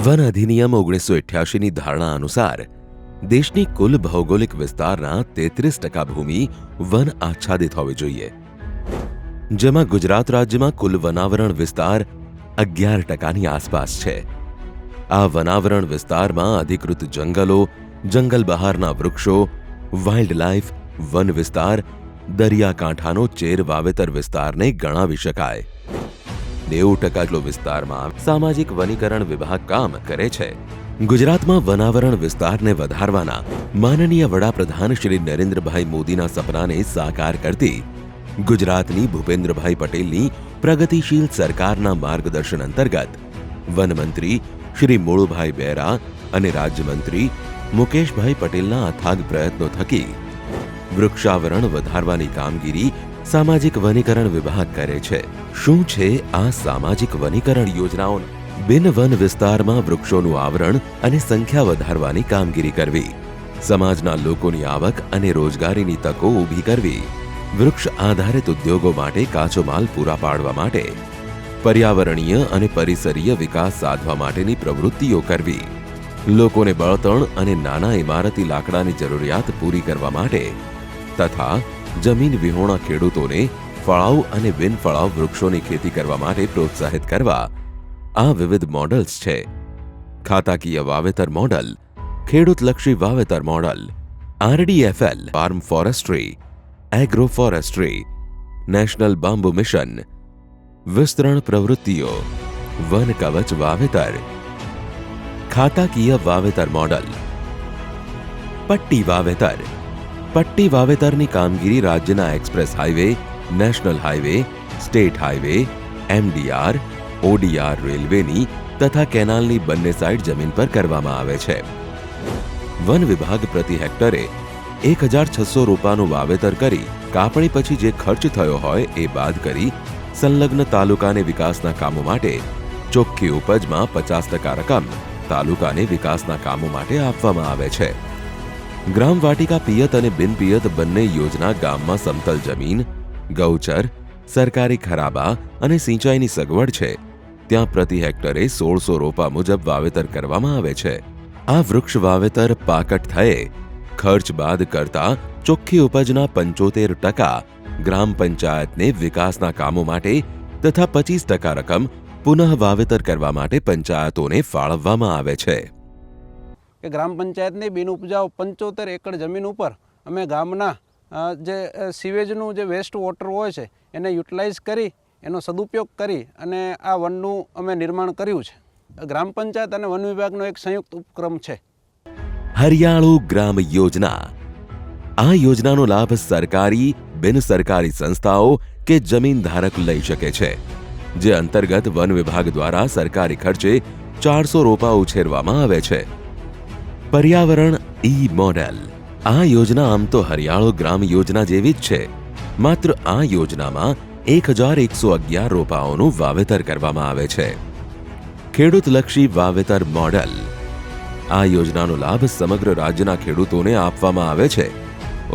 One અધિનિયમ 1988ની ધારણા અનુસાર દેશની કુલ ભૌગોલિક વિસ્તારના 33% ભૂમિ વન આચ્છાદિત હોવી જોઈએ, જેમાં ગુજરાત રાજ્યમાં કુલ વનાવરણ વિસ્તાર 11%ની આસપાસ છે. આ વનાવરણ વિસ્તારમાં અધિકૃત જંગલો, જંગલ બહારના વૃક્ષો, વાઇલ્ડ લાઇફ, વન વિસ્તાર, દરિયાકાંઠાનો ચેર વાવેતર વિસ્તારને ગણાવી શકાય. 90% જેટલો વિસ્તારમાં સામાજિક વનીકરણ વિભાગ કામ કરે છે. ગુજરાતમાં વનાવરણ વિસ્તારને વધારવાના માનનીય વડાપ્રધાન શ્રી નરેન્દ્રભાઈ મોદીના સપનાને સાકાર કરતી ગુજરાતની ભૂપેન્દ્રભાઈ પટેલની પ્રગતિશીલ સરકારના માર્ગદર્શન અંતર્ગત વનમંત્રી શ્રી મુળુભાઈ બેરા અને રાજ્યમંત્રી મુકેશભાઈ પટેલના અથાગ પ્રયત્નો થકી વૃક્ષાવરણ વધારવાની કામગીરી સામાજિક વનીકરણ વિભાગ કરે છે. શું છે આ સામાજિક વનીકરણ યોજનાઓ? બિન વન વિસ્તારમાં વૃક્ષોનું આવરણ અને સંખ્યા વધારવાની કામગીરી કરવી, સમાજના લોકોની આવક અને રોજગારીની તકો ઊભી કરવી, વૃક્ષ આધારિત ઉદ્યોગો માટે કાચો માલ પૂરા પાડવા માટે, પર્યાવરણીય અને પરિસરીય વિકાસ સાધવા માટેની પ્રવૃત્તિઓ કરવી, લોકોને બળતણ અને નાના ઇમારતી લાકડાની જરૂરિયાત પૂરી કરવા માટે તથા જમીન વિહોણા ખેડૂતોને ફળાઉ અને બિનફળાઉ વૃક્ષોની ખેતી કરવા માટે પ્રોત્સાહિત કરવા આ વિવિધ મોડલ્સ છે. ખાતાકીય વાવેતર મોડલ, ખેડૂતલક્ષી વાવેતર model, RDFL farm forestry, agro forestry, national bamboo mission, વિસ્તરણ પ્રવૃત્તિઓ, વન કવચ વાવેતર. ખાતાકીય વાવેતર મોડલ. પટ્ટી વાવેતર. પટ્ટી વાવેતરની કામગીરી રાજ્યના express highway, national highway, state highway, MDR, ODR રેલવેની તથા કેનાલની બંને સાઈડ જમીન પર કરવામાં આવે છે. વન વિભાગ પ્રતિ હેક્ટરે 1600 રોપાનું વાવેતર કરી કાપણી પછી જે ખર્ચ થયો હોય એ બાદ કરી સંલગ્ન તાલુકાને વિકાસના કામો માટે ચોખ્ખી ઉપજમાં 50% રકમ તાલુકાને વિકાસના કામો માટે આપવામાં આવે છે. ગ્રામ વાટિકા પિયત અને બિનપિયત બંને યોજના ગામમાં સમતલ જમીન, ગૌચર, સરકારી ખરાબા અને સિંચાઈની સગવડ છે ત્યાં પ્રતિ હેક્ટરે 1600 રોપા મુજબ વાવેતર કરવામાં આવે છે. આ વૃક્ષ વાવેતર પાકટ થયે ખર્ચ બાદ કરતા ચોખ્ખી ઉપજના 75% ગ્રામ પંચાયતને વિકાસના કામો માટે તથા 25% રકમ પુનઃ વાવેતર કરવા માટે પંચાયતોને ફાળવવામાં આવે છે. કે ગ્રામ પંચાયતની બિનઉપજાઉ 75 એકર જમીન ઉપર અમે ગામના જે સીવેજનું જે વેસ્ટ વોટર હોય છે એને યુટિલાઇઝ કરી એનો સદુપયોગ કરી અને આ વનનું અમે નિર્માણ કર્યું છે. ગ્રામ પંચાયત અને વન વિભાગનો એક સંયુક્ત ઉપક્રમ છે. હરિયાળુ ગ્રામ યોજના. આ યોજનાનો લાભ સરકારી, બિન સરકારી સંસ્થાઓ કે જમીન ધારક લઈ શકે છે, જે અંતર્ગત વન વિભાગ દ્વારા સરકારી ખર્ચે 400 રોપા ઉછેરવામાં આવે છે. પર્યાવરણ ઈ મોડેલ. આ યોજના આમ તો હરિયાળો ગ્રામ યોજના જેવી જ છે, માત્ર આ યોજનામાં 1111 રોપાઓનું વાવેતર કરવામાં આવે છે. ખેડૂતલક્ષી વાવેતર મોડેલ. આ યોજનાનો લાભ સમગ્ર રાજ્યના ખેડૂતોને આપવામાં આવે છે.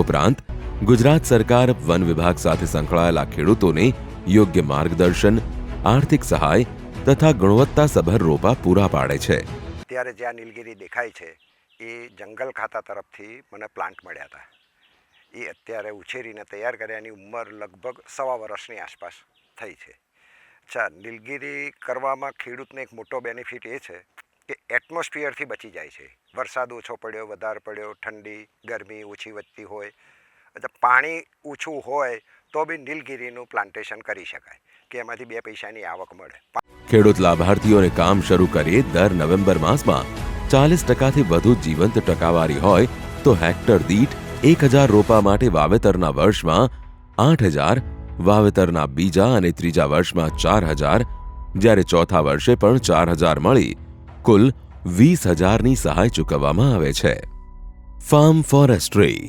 ઉપરાંત ગુજરાત સરકાર વન વિભાગ સાથે સંકળાયેલા ખેડૂતોને યોગ્ય માર્ગદર્શન, આર્થિક સહાય તથા ગુણવત્તાસભર રોપા પૂરા પાડે છે. અત્યારે જ્યાં નીલગિરી દેખાય છે એ જંગલ ખાતા તરફથી મને પ્લાન્ટ મળ્યા હતા. એ અત્યારે ઉછેરીને તૈયાર કર્યાની ઉંમર લગભગ 1.25 વર્ષની આસપાસ થઈ છે. અચ્છા, નીલગિરી કરવામાં ખેડૂતને એક મોટો બેનિફિટ એ છે કે એટમોસ્ફિયરથી બચી જાય છે. વરસાદ ઓછો પડ્યો, વધારે પડ્યો, ઠંડી, ગરમી ઓછી વધતી હોય, અચ્છા પાણી ઓછું હોય તો બી નીલગિરીનું પ્લાન્ટેશન કરી શકાય કે એમાંથી 2 પૈસાની આવક મળે. ખેડૂત લાભાર્થીઓને કામ શરૂ કરીએ દર નવેમ્બર માસમાં 40%થી વધુ જીવંત ટકાવારી હોય તો હેક્ટર દીઠ 1000 રોપા માટે વાવેતરના વર્ષમાં 8000, વાવેતરના બીજા અને ત્રીજા વર્ષમાં 4000, જ્યારે ચોથા વર્ષે પણ 4000 મળી કુલ 20000ની સહાય ચૂકવવામાં આવે છે. Farm forestry.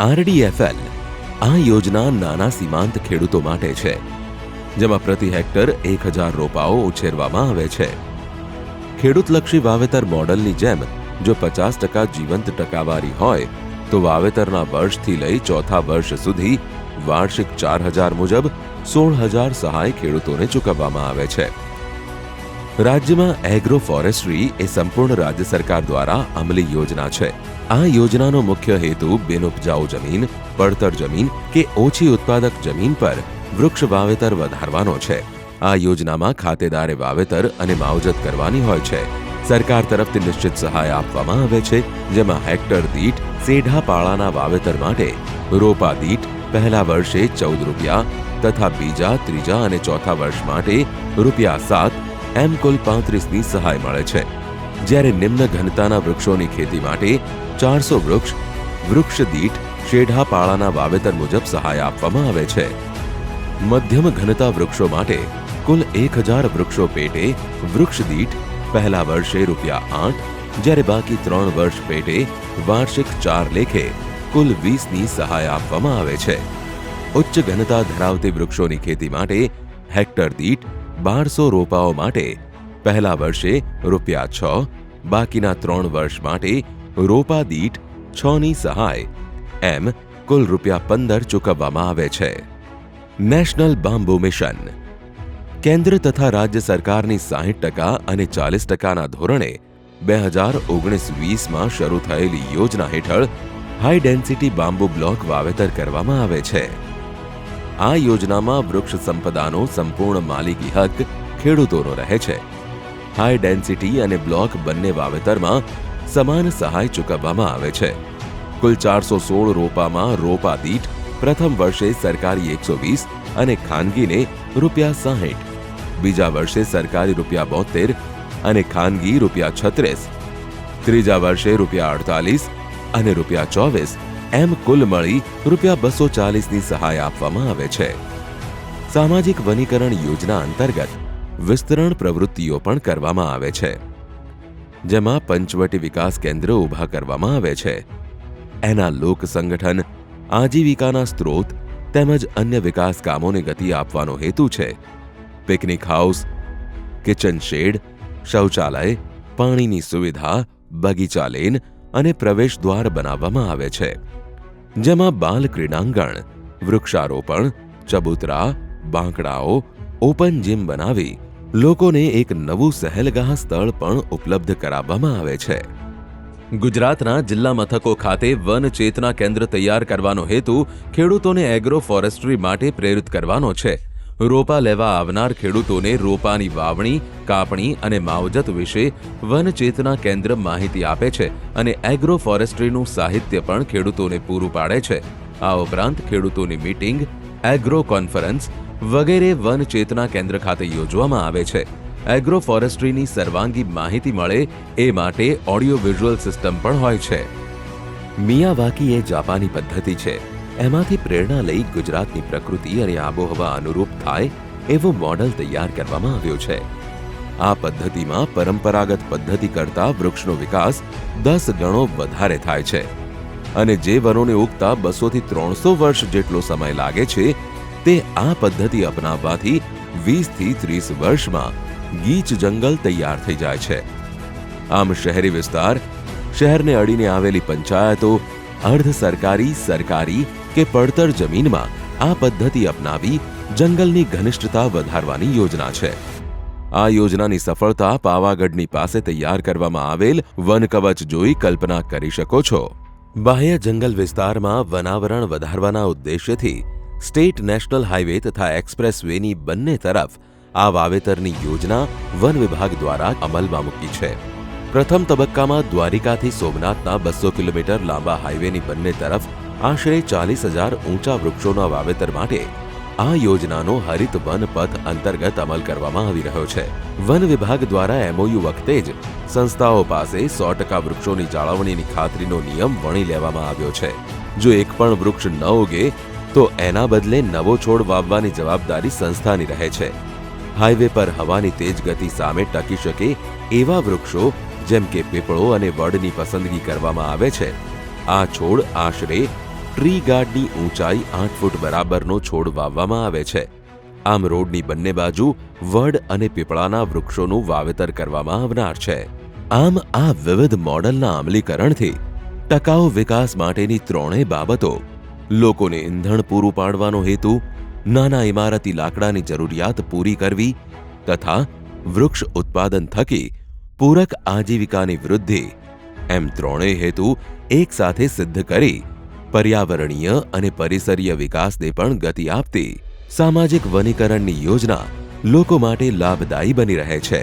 RDFL. આ યોજના નાના સીમાંત ખેડૂતો માટે છે, જેમાં પ્રતિ હેક્ટર 1000 રોપાઓ ઉછેરવામાં આવે છે. ખેડૂતલક્ષી વાવેતર મોડલની જેમ જો 50% જીવંત ટકાવારી હોય તો વાવેતરના વર્ષથી લઈ ચોથા વર્ષ સુધી વાર્ષિક 4000 મુજબ 16000 સહાય ખેડૂતોને ચૂકવવામાં આવે છે. રાજ્યમાં એગ્રો ફોરેસ્ટ્રી એ સંપૂર્ણ રાજ્ય સરકાર દ્વારા અમલી યોજના છે. આ યોજનાનો મુખ્ય હેતુ બિનઉપજાઉ જમીન, પડતર જમીન કે ઓછી ઉત્પાદક જમીન પર વૃક્ષ વાવેતર વધારવાનો છે. આ યોજનામાં ખાતેદારે વાવેતર અને માવજત કરવાની હોય છે. સરકાર તરફથી નિશ્ચિત સહાય આપવામાં આવે છે, જેમાં હેક્ટર દીઠ સેઢા પાળાના વાવેતર માટે રોપા દીઠ પહેલા વર્ષે 14 રૂપિયા તથા બીજા, ત્રીજા અને ચોથા વર્ષ માટે ₹7 એમ કુલ 35ની સહાય મળે છે. જ્યારે નિમ્ન ઘનતાના વૃક્ષોની ખેતી માટે 400 વૃક્ષ દીઠ શેઢા પાળાના વાવેતર મુજબ સહાય આપવામાં આવે છે. મધ્યમ ઘનતા વૃક્ષો માટે કુલ 1000 વૃક્ષો પેટે વૃક્ષ દીઠ પહેલા વર્ષે ₹8, જ્યારે બાકી 3 વર્ષ પેટે વાર્ષિક 4 લેખે કુલ 20ની સહાય આપવામાં આવે છે. ઉચ્ચ ઘનતા ધરાવતી વૃક્ષોની ખેતી માટે હેક્ટર દીઠ 1200 રોપાઓ માટે પહેલા વર્ષે ₹6, બાકીના 3 વર્ષ માટે રોપા દીઠ 6ની સહાય એમ કુલ ₹15 ચૂકવવામાં આવે છે. નેશનલ બાંબુ મિશન કેન્દ્ર તથા રાજ્ય સરકારની 60% અને 40%ના ધોરણે 2019-20માં શરૂ થયેલી યોજના હેઠળ હાઈ ડેન્સિટી બાંબુ બ્લોક વાવેતર કરવામાં આવે છે. આ યોજનામાં વૃક્ષ સંપદાનો સંપૂર્ણ માલિકી હક ખેડૂતોનો રહે છે. હાઈ ડેન્સિટી અને બ્લોક બંને વાવેતરમાં સમાન સહાય ચૂકવવામાં આવે છે. કુલ 416 રોપામાં રોપા દીઠ પ્રથમ વર્ષે સરકારી 120 અને ખાનગીને ₹60, બીજા વર્ષે સરકારી ₹72 અને ખાનગી ₹36, ત્રીજા વર્ષે ₹48 અને ₹24 એમ કુલ મળી ₹240ની સહાય આપવામાં આવે છે. સામાજિક વનીકરણ યોજના અંતર્ગત વિસ્તરણ પ્રવૃત્તિઓ પણ કરવામાં આવે છે, જેમાં પંચવટી વિકાસ કેન્દ્ર ઊભા કરવામાં આવે છે. એના લોક સંગઠન, આજીવિકાના સ્ત્રોત તેમજ અન્ય વિકાસ કામોને ગતિ આપવાનો હેતુ છે. પિકનિક હાઉસ, કિચન શેડ, શૌચાલય, પાણીની સુવિધા, બગીચા લેન અને પ્રવેશ દ્વાર બનાવવામાં આવે છે, જેમાં બાલ ક્રીડાંગણ, વૃક્ષારોપણ, ચબૂતરા, બાંકડાઓ, ઓપન જીમ બનાવી લોકોને એક નવું સહેલગાહ સ્થળ પણ ઉપલબ્ધ કરાવવામાં આવે છે. ગુજરાતના જિલ્લા મથકો ખાતે વન ચેતના કેન્દ્ર તૈયાર કરવાનો હેતુ ખેડૂતોને એગ્રો ફોરેસ્ટ્રી માટે પ્રેરિત કરવાનો છે. રોપા લેવા આવનાર ખેડૂતોને રોપાની વાવણી, કાપણી અને માવજત વિશે વન ચેતના કેન્દ્ર માહિતી આપે છે અને એગ્રો ફોરેસ્ટ્રીનું સાહિત્ય પણ ખેડૂતોને પૂરું પાડે છે. આ ઉપરાંત ખેડૂતોની મીટિંગ, એગ્રો કોન્ફરન્સ વગેરે વન ચેતના કેન્દ્ર ખાતે યોજવામાં આવે છે. એગ્રો ફોરેસ્ટ્રીની સર્વાંગી માહિતી મળે એ માટે ઓડિયો વિઝ્યુઅલ સિસ્ટમ પણ હોય છે. મિયાવાકી એ જાપાની પદ્ધતિ છે. એમાંથી પ્રેરણા લઈ ગુજરાતની પ્રકૃતિ અને આબોહવા અનુરૂપ થાય એવો મોડલ તૈયાર કરવામાં આવ્યો છે. આ પદ્ધતિમાં પરંપરાગત પદ્ધતિ કરતાં વૃક્ષનો વિકાસ 10 ગણો વધારે થાય છે અને જે વનોને ઉગતા 200 થી 300 વર્ષ જેટલો સમય લાગે છે, તે આ પદ્ધતિ અપનાવવાથી 20 થી 30 વર્ષમાં ગીચ જંગલ તૈયાર થઈ જાય છે. આમ શહેરી વિસ્તાર, શહેરને અડીને આવેલી પંચાયતો, અર્ધ સરકારી, સરકારી કે પડતર જમીનમાં આ પદ્ધતિ અપનાવી જંગલની ઘનિષ્ઠતા વધારવાની યોજના છે. આ યોજનાની સફળતા પાવાગઢની પાસે તૈયાર કરવામાં આવેલ વન કવચ જોઈ કલ્પના કરી શકો છો. બાહ્ય જંગલ વિસ્તારમાં વનાવરણ વધારવાના ઉદ્દેશ્યથી સ્ટેટ નેશનલ હાઈવે તથા એક્સપ્રેસ વેની બંને તરફ આ વાવેતરની યોજના વન વિભાગ દ્વારા અમલમાં મૂકી છે. પ્રથમ તબક્કામાં દ્વારિકાથી સોમનાથના 200 કિલોમીટર લાંબા હાઈવેની બંને તરફ આશરે 40,000 ઊંચા વૃક્ષોના વાવેતર માટે આ યોજનાનો હરિત વન પથ અંતર્ગત અમલ કરવામાં આવી રહ્યો છે. વન વિભાગ દ્વારા MOU વખતે જ સંસ્થાઓ પાસે 100% વૃક્ષોની જાળવણીની ખાતરીનો નિયમ વણી લેવામાં આવ્યો છે. જો એક પણ વૃક્ષ ન ઉગે તો એના બદલે નવો છોડ વાવવાની જવાબદારી સંસ્થાની રહે છે. હાઈવે પર હવાની તેજ ગતિ સામે ટકી શકે એવા વૃક્ષો જેમ કે પીપળો અને વડની પસંદગી કરવામાં આવે છે. આ છોડ આશરે ટ્રી ગાર્ડની ઊંચાઈ 8 ફૂટ બરાબરનો છોડ વાવવામાં આવે છે. આમ રોડની બંને બાજુ વડ અને પીપળાના વૃક્ષોનું વાવેતર કરવામાં આવનાર છે. આમ આ વિવિધ મોડલના અમલીકરણથી ટકાઉ વિકાસ માટેની ત્રણેય બાબતો, લોકોને ઈંધણ પૂરું પાડવાનો હેતુ, નાના ઇમારતી લાકડાની જરૂરિયાત પૂરી કરવી તથા વૃક્ષ ઉત્પાદન થકી પૂરક આજીવિકાની વૃદ્ધિ, એમ ત્રણેય હેતુ એકસાથે સિદ્ધ કરી પર્યાવરણીય અને પરિસરીય વિકાસને પણ ગતિ આપતી સામાજિક વનીકરણની યોજના લોકો માટે લાભદાયી બની રહે છે.